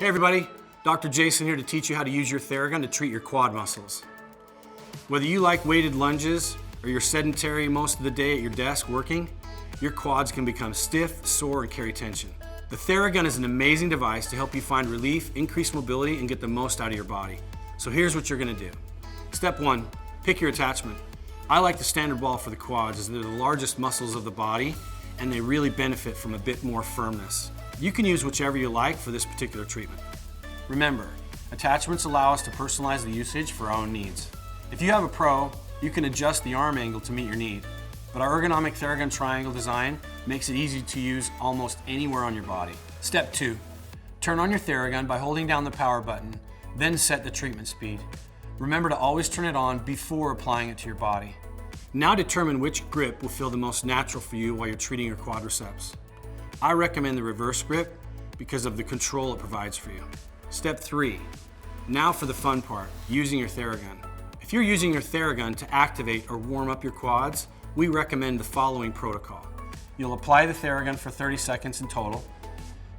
Hey everybody, Dr. Jason here to teach you how to use your Theragun to treat your quad muscles. Whether you like weighted lunges or you're sedentary most of the day at your desk working, your quads can become stiff, sore, and carry tension. The Theragun is an amazing device to help you find relief, increase mobility, and get the most out of your body. So here's what you're gonna do. Step 1, pick your attachment. I like the standard ball for the quads as they're the largest muscles of the body and they really benefit from a bit more firmness. You can use whichever you like for this particular treatment. Remember, attachments allow us to personalize the usage for our own needs. If you have a Pro, you can adjust the arm angle to meet your need, but our ergonomic Theragun triangle design makes it easy to use almost anywhere on your body. Step 2, turn on your Theragun by holding down the power button, then set the treatment speed. Remember to always turn it on before applying it to your body. Now determine which grip will feel the most natural for you while you're treating your quadriceps. I recommend the reverse grip because of the control it provides for you. Step 3, now for the fun part, using your Theragun. If you're using your Theragun to activate or warm up your quads, we recommend the following protocol. You'll apply the Theragun for 30 seconds in total,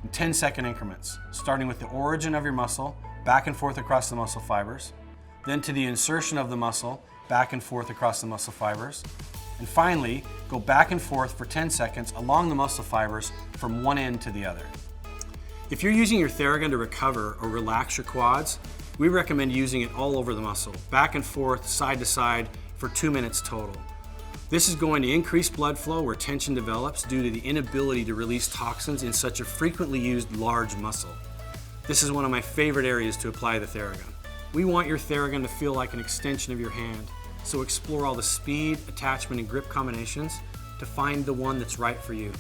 in 10-second increments, starting with the origin of your muscle, back and forth across the muscle fibers, then to the insertion of the muscle, back and forth across the muscle fibers, and finally, go back and forth for 10 seconds along the muscle fibers from one end to the other. If you're using your Theragun to recover or relax your quads, we recommend using it all over the muscle, back and forth, side to side, for 2 minutes total. This is going to increase blood flow where tension develops due to the inability to release toxins in such a frequently used large muscle. This is one of my favorite areas to apply the Theragun. We want your Theragun to feel like an extension of your hand, so explore all the speed, attachment, and grip combinations to find the one that's right for you.